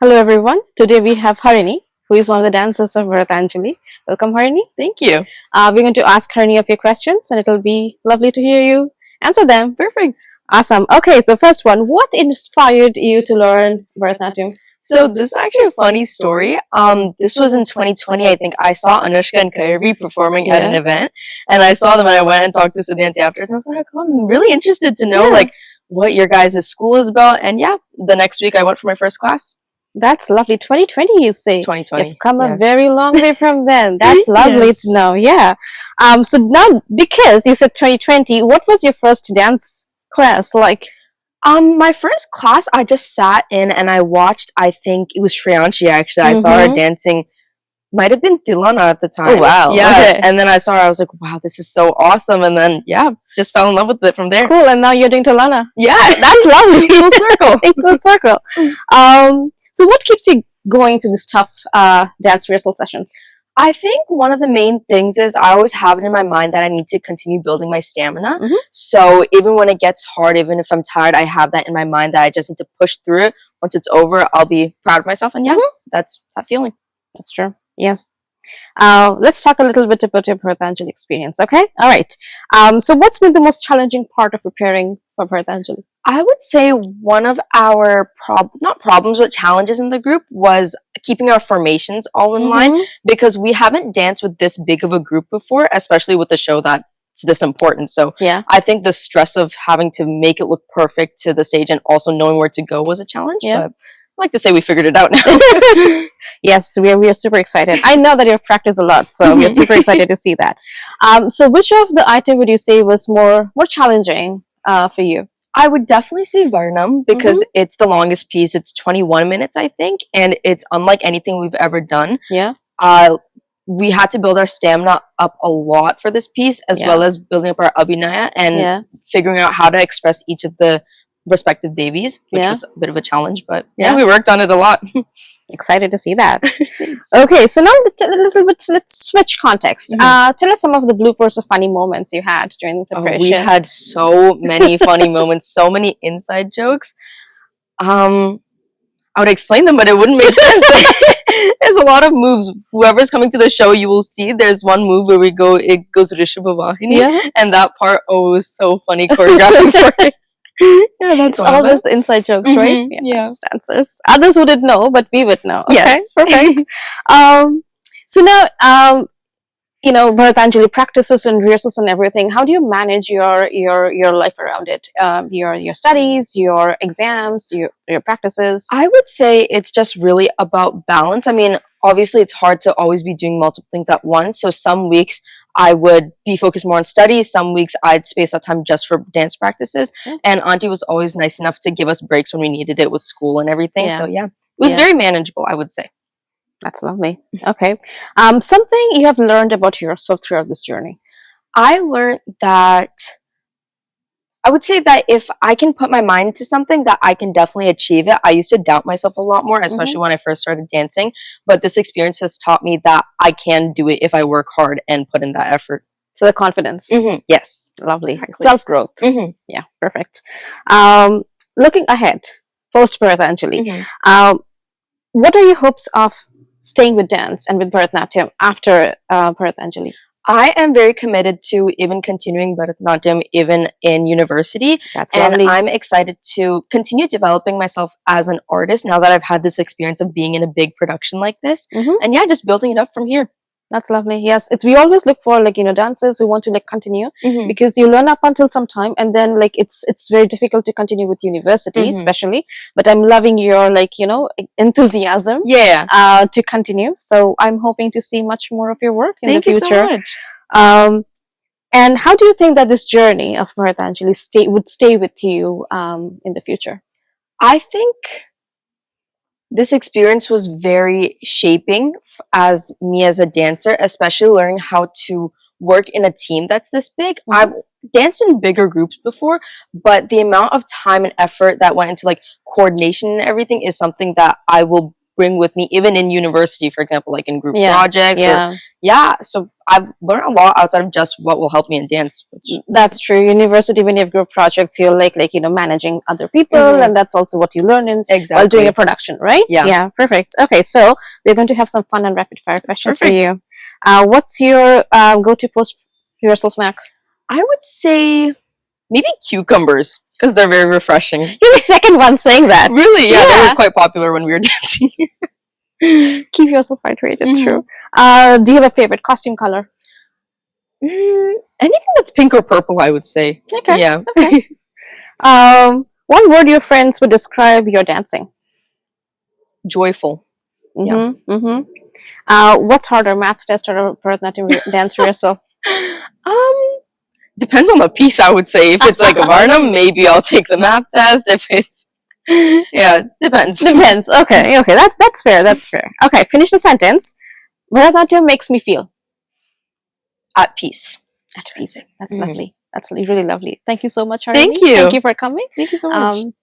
Hello everyone. Today we have Harini, who is one of the dancers of Bharatanjali. Welcome, Harini. Thank you. We're going to ask Harini a few questions, and it'll be lovely to hear you answer them. Perfect. Awesome. Okay, so first one: what inspired you to learn Bharatanatyam? So this is actually a funny story. This was in 2020. I think I saw Anushka and Kairavi performing at an event, and I saw them, and I went and talked to Siddhanti after. So I was like, oh, I'm really interested to know like what your guys' school is about. And yeah, the next week I went for my first class. That's lovely. 2020, you say? 2020. You've come a very long way from then. That's lovely Yes. to know. Yeah. So now, because you said 2020, what was your first dance class like? My first class, I just sat in and I watched. I think it was Shreyanshi actually. I saw her dancing. Might have been Tilana at the time. Oh wow! Yeah, Okay. and then I saw her. I was like, "Wow, this is so awesome!" And then, yeah, just fell in love with it from there. Cool. And now you're doing Tilana. Yeah, That's lovely. full circle. Full circle. So what keeps you going to these tough dance rehearsal sessions? I think one of the main things is I always have it in my mind that I need to continue building my stamina. So even when it gets hard, even if I'm tired, I have that in my mind that I just need to push through it. Once it's over, I'll be proud of myself. And yeah, that's that feeling. That's true. Yes. Let's talk a little bit about your Bharatanjali experience, okay? All right. So what's been the most challenging part of preparing for Bharatanjali? I would say one of our not problems but challenges in the group was keeping our formations all in line, because we haven't danced with this big of a group before, especially with a show that's this important. So yeah, I think the stress of having to make it look perfect to the stage and also knowing where to go was a challenge. Yeah. But I like to say we figured it out now. Yes, we are super excited. I know that you've practiced a lot, so we are super excited to see that. So which of the item would you say was more challenging for you? I would definitely say Varnam, because it's the longest piece. It's 21 minutes, I think, and it's unlike anything we've ever done. Yeah. We had to build our stamina up a lot for this piece, as well as building up our abhinaya and figuring out how to express each of the respective devis, which was a bit of a challenge, but yeah, we worked on it a lot. Excited to see that. Okay, so now a little bit, let's switch context. Tell us some of the bloopers or funny moments you had during the preparation. We had so many funny moments, so many inside jokes. I would explain them, but it wouldn't make sense. There's a lot of moves. Whoever's coming to the show, you will see there's one move where it goes Rishabhavahini, and that part, was so funny choreography for it. Yeah, that's always the inside jokes, right? Yeah, dancers. Others wouldn't know, but we would know. Okay, yes, perfect. So now, Bharatanjali practices and rehearsals and everything. How do you manage your life around it? Your studies, your exams, your practices. I would say it's just really about balance. I mean, obviously, it's hard to always be doing multiple things at once. So some weeks I would be focused more on studies. Some weeks I'd space out time just for dance practices. And Auntie was always nice enough to give us breaks when we needed it with school and everything. So yeah, it was very manageable, I would say. That's lovely. Okay. Something you have learned about yourself throughout this journey. I learned that I would say that if I can put my mind to something, that I can definitely achieve it. I used to doubt myself a lot more, especially when I first started dancing. But this experience has taught me that I can do it if I work hard and put in that effort. So the confidence. Yes. Lovely. Exactly. Self-growth. Yeah, perfect. Looking ahead, post-Bharatanjali, what are your hopes of staying with dance and with Bharatanatyam after Bharatanjali? I am very committed to even continuing Bharatanatyam even in university. That's lovely. And I'm excited to continue developing myself as an artist now that I've had this experience of being in a big production like this. And yeah, just building it up from here. That's lovely. Yes, we always look for dancers who want to continue, because you learn up until some time, and then it's very difficult to continue with university, especially. But I'm loving your enthusiasm, to continue. So I'm hoping to see much more of your work in the future. Thank you so much. And how do you think that this journey of Bharatanjali would stay with you in the future? I think this experience was very shaping as me as a dancer, especially learning how to work in a team that's this big. I've danced in bigger groups before, but the amount of time and effort that went into coordination and everything is something that I will bring with me, even in university, for example, like in group Yeah. projects. Or, Yeah. so I've learned a lot outside of just what will help me in dance. That's true. University, when you have group projects, you're like managing other people, and that's also what you learn in while doing a production, right? Yeah. Perfect. Okay, so we're going to have some fun and rapid fire questions for Perfect. you. What's your go-to post rehearsal snack? I would say maybe cucumbers, because they're very refreshing. You're the second one saying that. Really? Yeah, they were quite popular when we were dancing. Keep yourself hydrated. True. Do you have a favorite costume color? Anything that's pink or purple, I would say. Okay. Yeah. Okay. One word your friends would describe your dancing. Joyful. Yeah. What's harder, math test or Bharatanatyam dance rehearsal? Depends on the piece, I would say. If it's like a Varnam, maybe I'll take the math test. If it's depends. Depends. Okay. That's fair. That's fair. Okay, finish the sentence. Bharatanatyam makes me feel At peace. at peace. That's lovely. That's really lovely. Thank you so much, Harini. Thank you. Thank you for coming. Thank you so much.